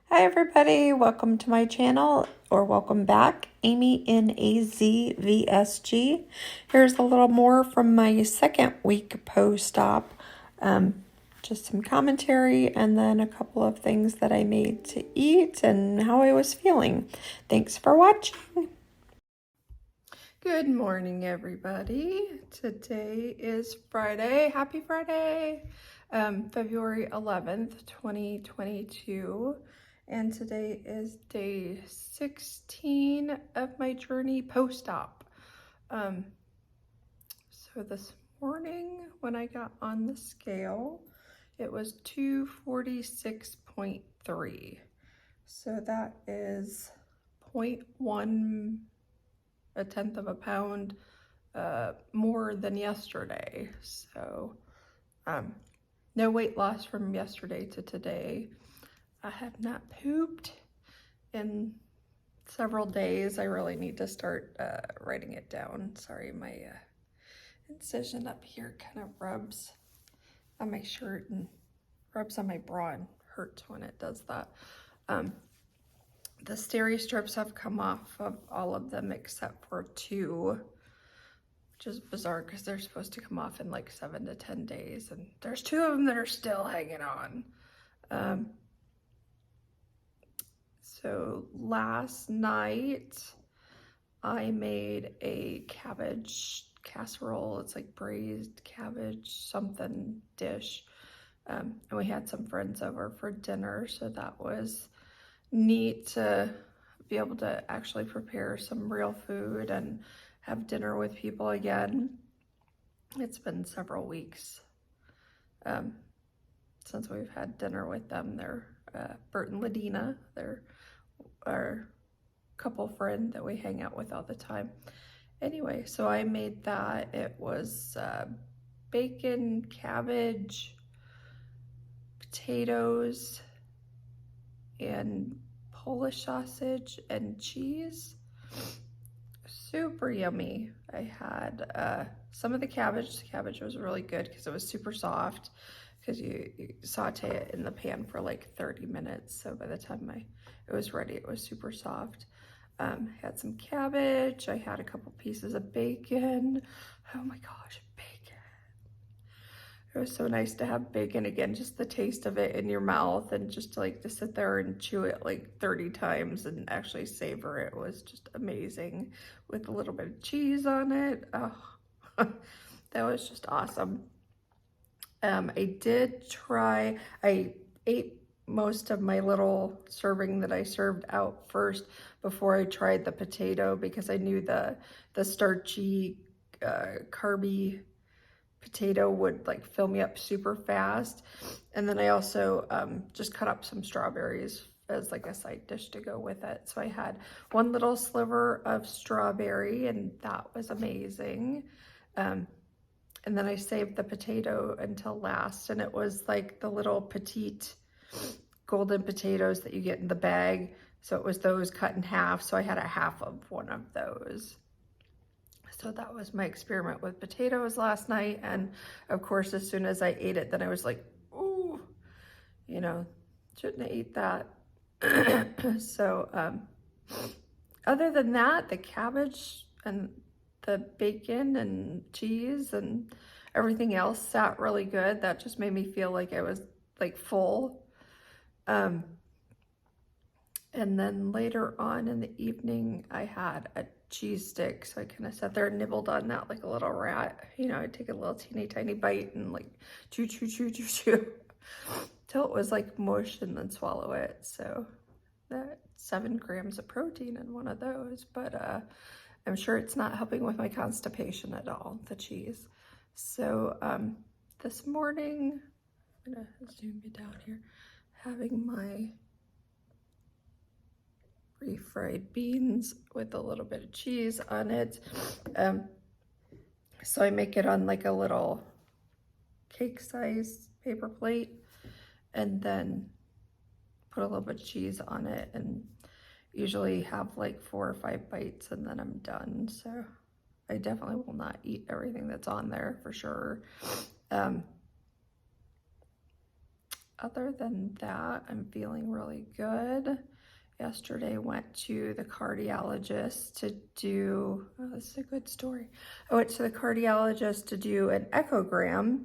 Hi everybody, welcome to my channel, or welcome back. Amy in AZVSG. Here's a little more from my second week post-op. Just some commentary and then a couple of things that I made to eat and how I was feeling. Thanks for watching. Good morning everybody. Today is Friday. Happy Friday! February 11th, 2022. And today is day 16 of my journey post-op. So this morning when I got on the scale, it was 246.3. So that is 0.1, a tenth of a pound more than yesterday. So no weight loss from yesterday to today. I have not pooped in several days. I really need to start writing it down. Sorry, my incision up here kind of rubs on my shirt and rubs on my bra and hurts when it does that. The steri strips have come off of all of them except for 2, which is bizarre because they're supposed to come off in like 7 to 10 days, and there's 2 of them that are still hanging on. So last night I made a cabbage casserole. It's like braised cabbage something dish. And we had some friends over for dinner, so that was neat to be able to actually prepare some real food and have dinner with people again. It's been several weeks since we've had dinner with them. They're Bert and Ladina. They're our couple friend that we hang out with all the time. Anyway, so I made that. It was bacon, cabbage, potatoes, and Polish sausage and cheese. Super yummy. I had some of the cabbage. The cabbage was really good because it was super soft, because you saute it in the pan for like 30 minutes. So by the time it was ready, it was super soft. Had some cabbage. I had a couple pieces of bacon. Oh my gosh, bacon. It was so nice to have bacon again, just the taste of it in your mouth, and just to sit there and chew it like 30 times and actually savor it was just amazing, with a little bit of cheese on it. Oh, that was just awesome. I ate most of my little serving that I served out first before I tried the potato, because I knew the starchy, carby potato would like fill me up super fast. And then I also just cut up some strawberries as like a side dish to go with it. So I had one little sliver of strawberry, and that was amazing. And then I saved the potato until last, and it was like the little petite golden potatoes that you get in the bag. So it was those cut in half. So I had a half of one of those. So that was my experiment with potatoes last night. And of course, as soon as I ate it, then I was like, ooh, shouldn't have ate that. So other than that, the cabbage and the bacon and cheese and everything else sat really good. That just made me feel like I was like full. And then later on in the evening, I had a cheese stick. So I kind of sat there and nibbled on that like a little rat. I'd take a little teeny tiny bite and like chew, chew, chew, chew, chew, till it was like mush, and then swallow it. So that 7 grams of protein in one of those, but I'm sure it's not helping with my constipation at all, the cheese. So this morning, I'm gonna zoom you down here, having my refried beans with a little bit of cheese on it. So I make it on like a little cake size paper plate, and then put a little bit of cheese on it, and usually have like 4 or 5 bites, and then I'm done. So I definitely will not eat everything that's on there for sure. other than that, I'm feeling really good. Yesterday went to the cardiologist to do, oh, this is a good story. I went to the cardiologist to do an echogram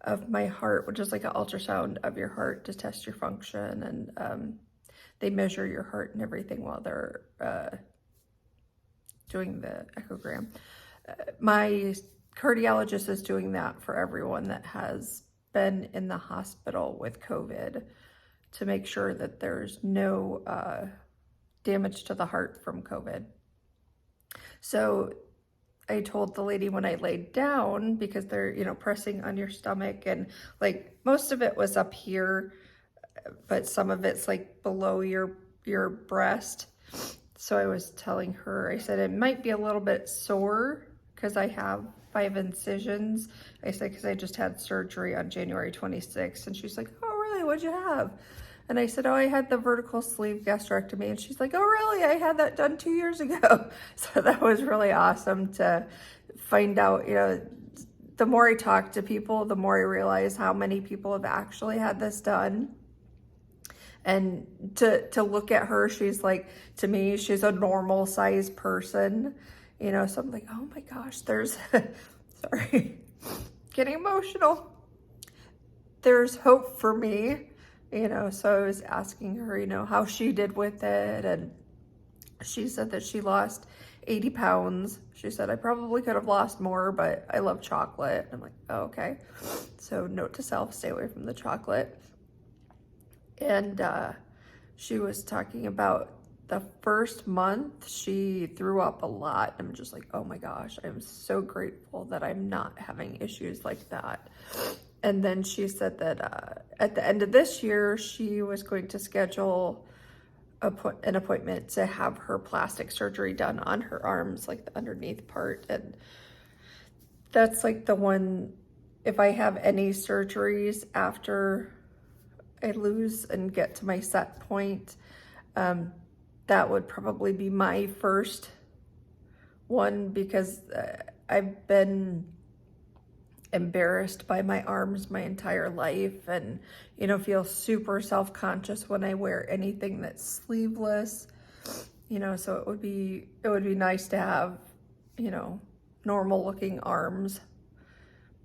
of my heart, which is like an ultrasound of your heart to test your function. And they measure your heart and everything while they're doing the echogram. My cardiologist is doing that for everyone that has been in the hospital with COVID to make sure that there's no damage to the heart from COVID. So I told the lady when I laid down, because they're, you know, pressing on your stomach, and like most of it was up here, but some of it's like below your breast. So I was telling her, I said, it might be a little bit sore because I have 5 incisions. I said, because I just had surgery on January 26th. And she's like, oh, really? What'd you have? And I said, oh, I had the vertical sleeve gastrectomy. And she's like, oh, really? I had that done 2 years ago. So that was really awesome to find out. You know, the more I talk to people, the more I realize how many people have actually had this done. And to look at her, she's like, to me, she's a normal sized person, you know, so I'm like, oh my gosh, there's, sorry, getting emotional. There's hope for me, you know, so I was asking her, you know, how she did with it. And she said that she lost 80 pounds. She said, I probably could have lost more, but I love chocolate. I'm like, oh, okay. So note to self, stay away from the chocolate. And she was talking about the first month she threw up a lot. I'm just like, oh my gosh, I'm so grateful that I'm not having issues like that. And then she said that at the end of this year, she was going to schedule an appointment to have her plastic surgery done on her arms, like the underneath part. And that's like the one, if I have any surgeries after I lose and get to my set point, that would probably be my first one, because I've been embarrassed by my arms my entire life, and, you know, feel super self-conscious when I wear anything that's sleeveless, you know, so it would be nice to have, you know, normal looking arms.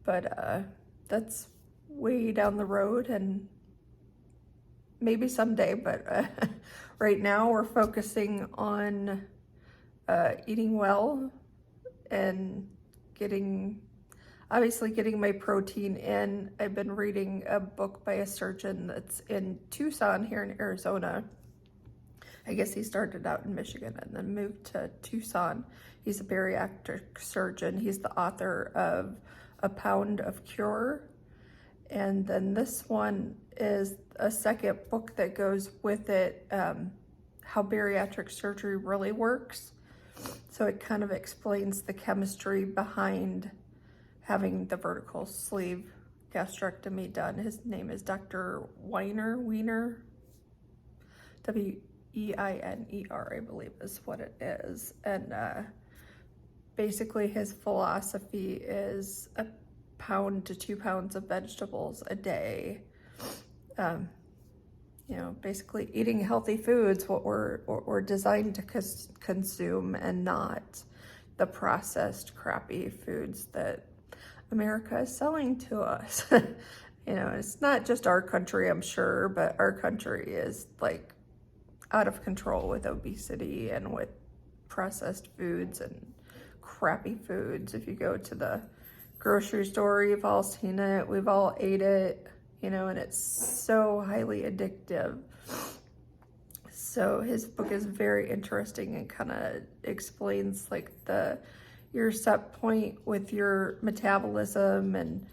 But that's way down the road, and maybe someday, but right now we're focusing on eating well and obviously getting my protein in. I've been reading a book by a surgeon that's in Tucson here in Arizona. I guess he started out in Michigan and then moved to Tucson. He's a bariatric surgeon. He's the author of A Pound of Cure. And then this one is a second book that goes with it, how bariatric surgery really works. So it kind of explains the chemistry behind having the vertical sleeve gastrectomy done. His name is Dr. Weiner, W-E-I-N-E-R, I believe is what it is. And basically his philosophy is a pound to 2 pounds of vegetables a day. You know, basically eating healthy foods, what we're designed to consume, and not the processed crappy foods that America is selling to us. You know, it's not just our country, I'm sure, but our country is like out of control with obesity and with processed foods and crappy foods. If you go to the grocery store, you've all seen it, we've all ate it, you know, and it's so highly addictive. So his book is very interesting and kind of explains like your set point with your metabolism and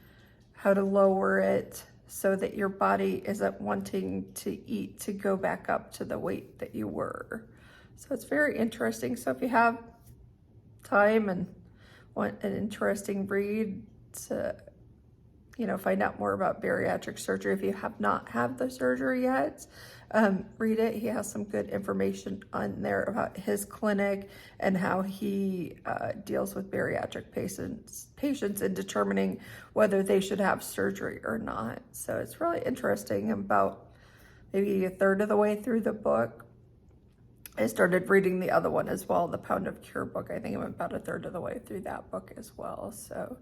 how to lower it so that your body isn't wanting to eat to go back up to the weight that you were. So it's very interesting. So if you have time and want an interesting read to, you know, find out more about bariatric surgery, if you have not had the surgery yet, read it. He has some good information on there about his clinic and how he deals with bariatric patients in determining whether they should have surgery or not. So it's really interesting. About maybe a third of the way through the book, I started reading the other one as well, the Pound of Cure book. I think I'm about a third of the way through that book as well. So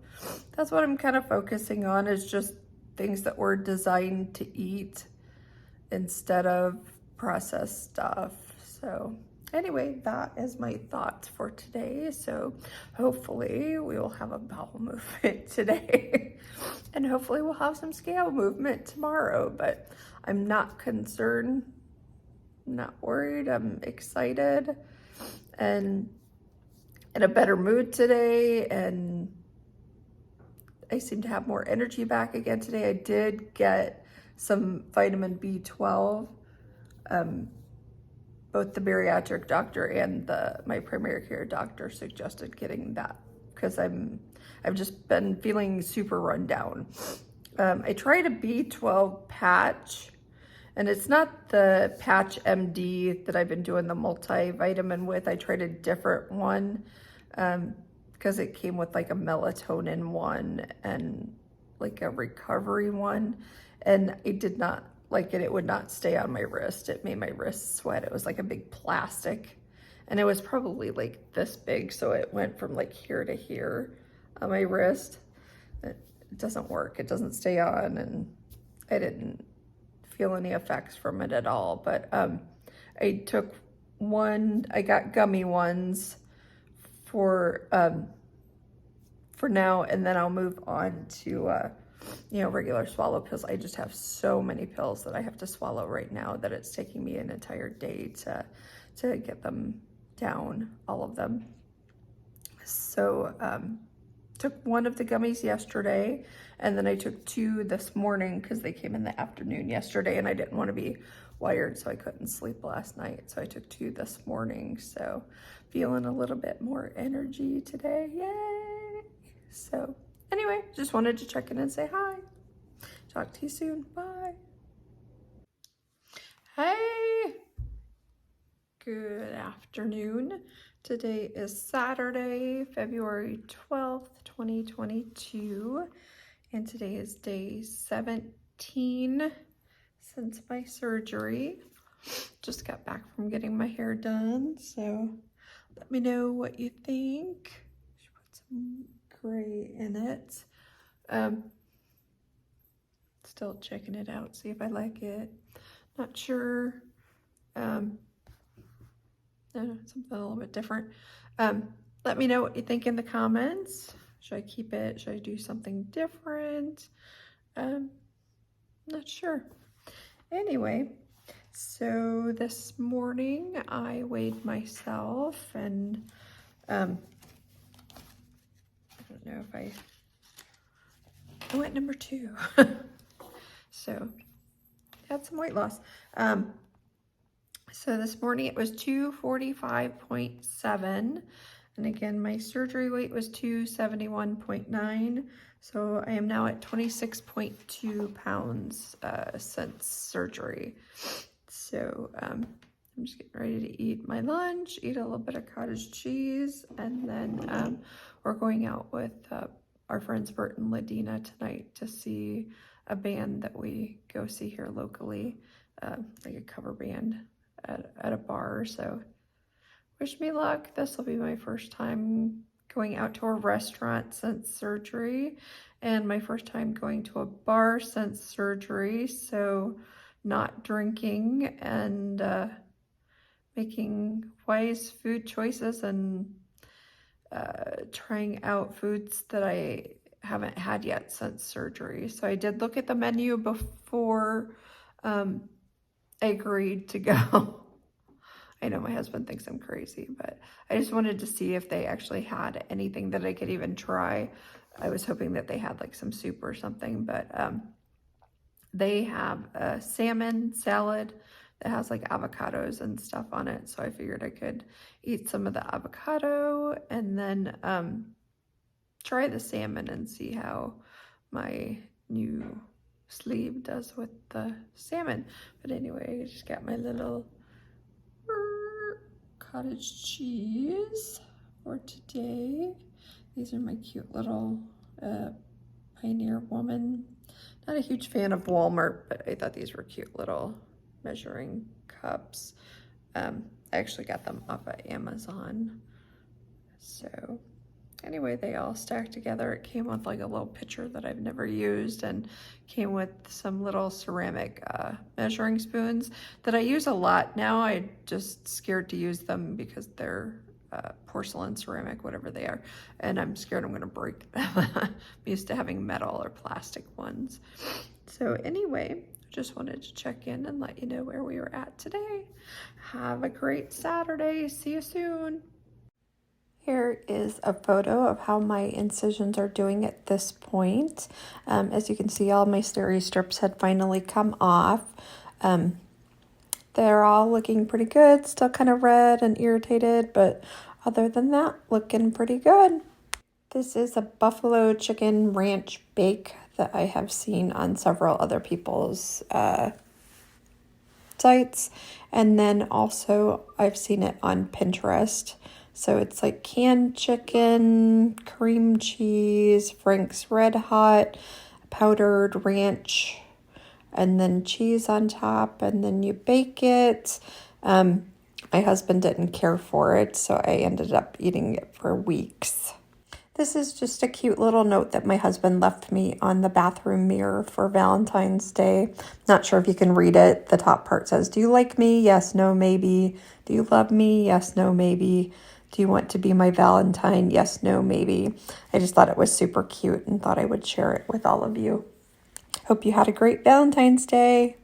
that's what I'm kind of focusing on, is just things that were designed to eat instead of processed stuff. So anyway, that is my thoughts for today. So hopefully we will have a bowel movement today and hopefully we'll have some scale movement tomorrow, but I'm not concerned, not worried. I'm excited and in a better mood today, and I seem to have more energy back again today. I did get some vitamin B12. Both the bariatric doctor and my primary care doctor suggested getting that because I've just been feeling super run down. I tried a B12 patch, and it's not the Patch MD that I've been doing the multivitamin with. I tried a different one because it came with like a melatonin one and like a recovery one. And I did not like it. It would not stay on my wrist. It made my wrist sweat. It was like a big plastic. And it was probably like this big. So it went from like here to here on my wrist. It doesn't work. It doesn't stay on. And I didn't feel any effects from it at all. But I took one, I got gummy ones for now, and then I'll move on to regular swallow pills. I just have so many pills that I have to swallow right now that it's taking me an entire day to get them down, all of them. So took one of the gummies yesterday, and then I took two this morning because they came in the afternoon yesterday and I didn't want to be wired, so I couldn't sleep last night. So I took two this morning. So feeling a little bit more energy today. Yay! So anyway, just wanted to check in and say hi. Talk to you soon. Bye. Hey! Good afternoon. Today is Saturday, February 12th, 2022, and today is day 17 since my surgery. Just got back from getting my hair done, so let me know what you think. Should put some gray in it. Still checking it out, see if I like it. Not sure. Something a little bit different. Let me know what you think in the comments. Should I keep it? Should I do something different? Not sure. Anyway, so this morning I weighed myself, and I don't know if I went number 2. So had some weight loss. So this morning it was 245.7, and again my surgery weight was 271.9. So I am now at 26.2 pounds since surgery. So I'm just getting ready to eat my lunch, eat a little bit of cottage cheese, and then we're going out with our friends Bert and Ladina tonight to see a band that we go see here locally, like a cover band at a bar. So wish me luck. This will be my first time going out to a restaurant since surgery, and my first time going to a bar since surgery. So not drinking and making wise food choices and trying out foods that I haven't had yet since surgery. So I did look at the menu before I agreed to go. I know my husband thinks I'm crazy, but I just wanted to see if they actually had anything that I could even try. I was hoping that they had like some soup or something, but they have a salmon salad that has like avocados and stuff on it. So I figured I could eat some of the avocado and then try the salmon and see how my new sleeve does with the salmon. But anyway, I just got my little cottage cheese for today. These are my cute little Pioneer Woman. Not a huge fan of Walmart, but I thought these were cute little measuring cups. I actually got them off of Amazon. So anyway, they all stacked together. It came with like a little pitcher that I've never used, and came with some little ceramic measuring spoons that I use a lot now. I'm just scared to use them because they're porcelain, ceramic, whatever they are, and I'm scared I'm gonna break them. I'm used to having metal or plastic ones. So anyway, just wanted to check in and let you know where we were at today. Have a great Saturday. See you soon. Here is a photo of how my incisions are doing at this point. As you can see, all my steri strips had finally come off. They're all looking pretty good, still kind of red and irritated, but other than that, looking pretty good. This is a buffalo chicken ranch bake that I have seen on several other people's sites. And then also I've seen it on Pinterest. So it's like canned chicken, cream cheese, Frank's Red Hot, powdered ranch, and then cheese on top, and then you bake it. My husband didn't care for it, so I ended up eating it for weeks. This is just a cute little note that my husband left me on the bathroom mirror for Valentine's Day. Not sure if you can read it. The top part says, "Do you like me? Yes, no, maybe. Do you love me? Yes, no, maybe. Do you want to be my Valentine? Yes, no, maybe." I just thought it was super cute and thought I would share it with all of you. Hope you had a great Valentine's Day.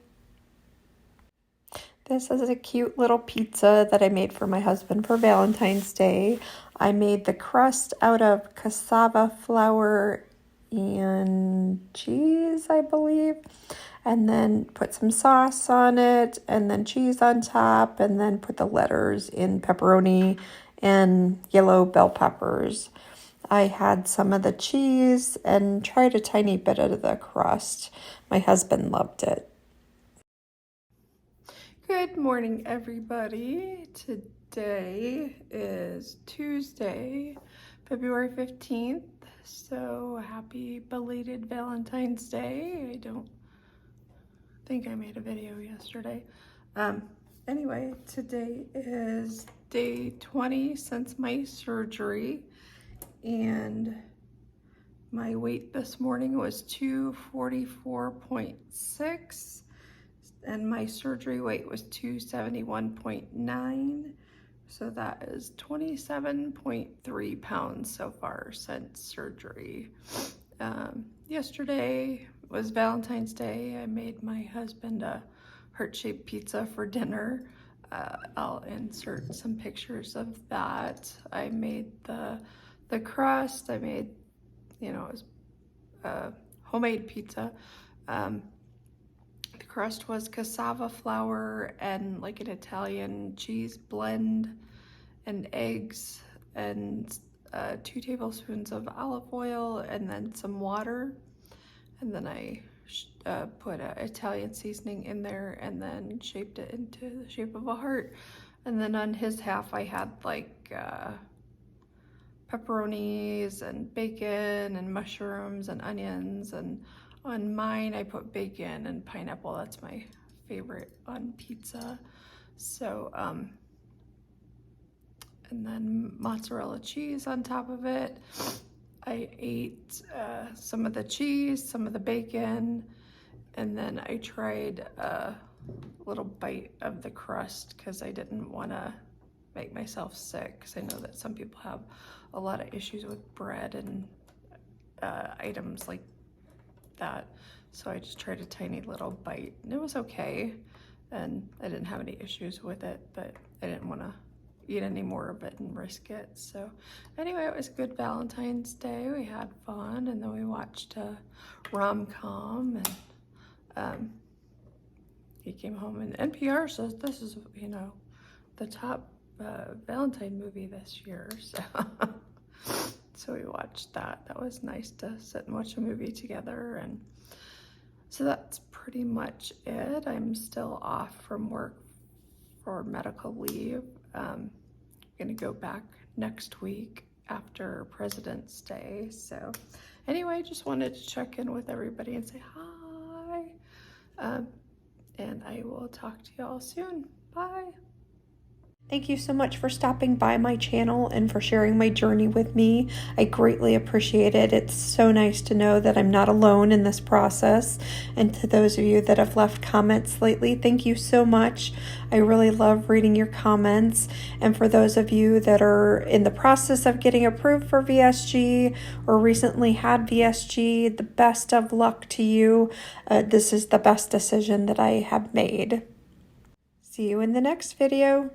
This is a cute little pizza that I made for my husband for Valentine's Day. I made the crust out of cassava flour and cheese, I believe, and then put some sauce on it, and then cheese on top, and then put the letters in pepperoni and yellow bell peppers. I had some of the cheese and tried a tiny bit of the crust. My husband loved it. Good morning, everybody. Today is Tuesday, February 15th. So happy belated Valentine's Day. I don't think I made a video yesterday. Anyway, today is day 20 since my surgery, and my weight this morning was 244.6, and my surgery weight was 271.9. So that is 27.3 pounds so far since surgery. Yesterday was Valentine's Day. I made my husband a heart-shaped pizza for dinner. I'll insert some pictures of that. I made the crust. I made, it was homemade pizza. The crust was cassava flour and like an Italian cheese blend and eggs and 2 tablespoons of olive oil and then some water. And then I put an Italian seasoning in there and then shaped it into the shape of a heart. And then on his half I had like pepperonis and bacon and mushrooms and onions, and on mine I put bacon and pineapple. That's my favorite on pizza. So and then mozzarella cheese on top of it. I ate some of the cheese, some of the bacon, and then I tried a little bite of the crust because I didn't want to make myself sick, because I know that some people have a lot of issues with bread and items like that. So I just tried a tiny little bite and it was okay, and I didn't have any issues with it, but I didn't want to eat any more of it and risk it. So anyway, it was a good Valentine's Day. We had fun, and then we watched a rom-com, and he came home, and NPR says this is, the top Valentine movie this year. So we watched that. That was nice to sit and watch a movie together. And So that's pretty much it. I'm still off from work for medical leave. I'm gonna go back next week after President's Day. So anyway, just wanted to check in with everybody and say hi. And I will talk to y'all soon. Bye. Thank you so much for stopping by my channel and for sharing my journey with me. I greatly appreciate it. It's so nice to know that I'm not alone in this process. And to those of you that have left comments lately, thank you so much. I really love reading your comments. And for those of you that are in the process of getting approved for VSG or recently had VSG, the best of luck to you. This is the best decision that I have made. See you in the next video.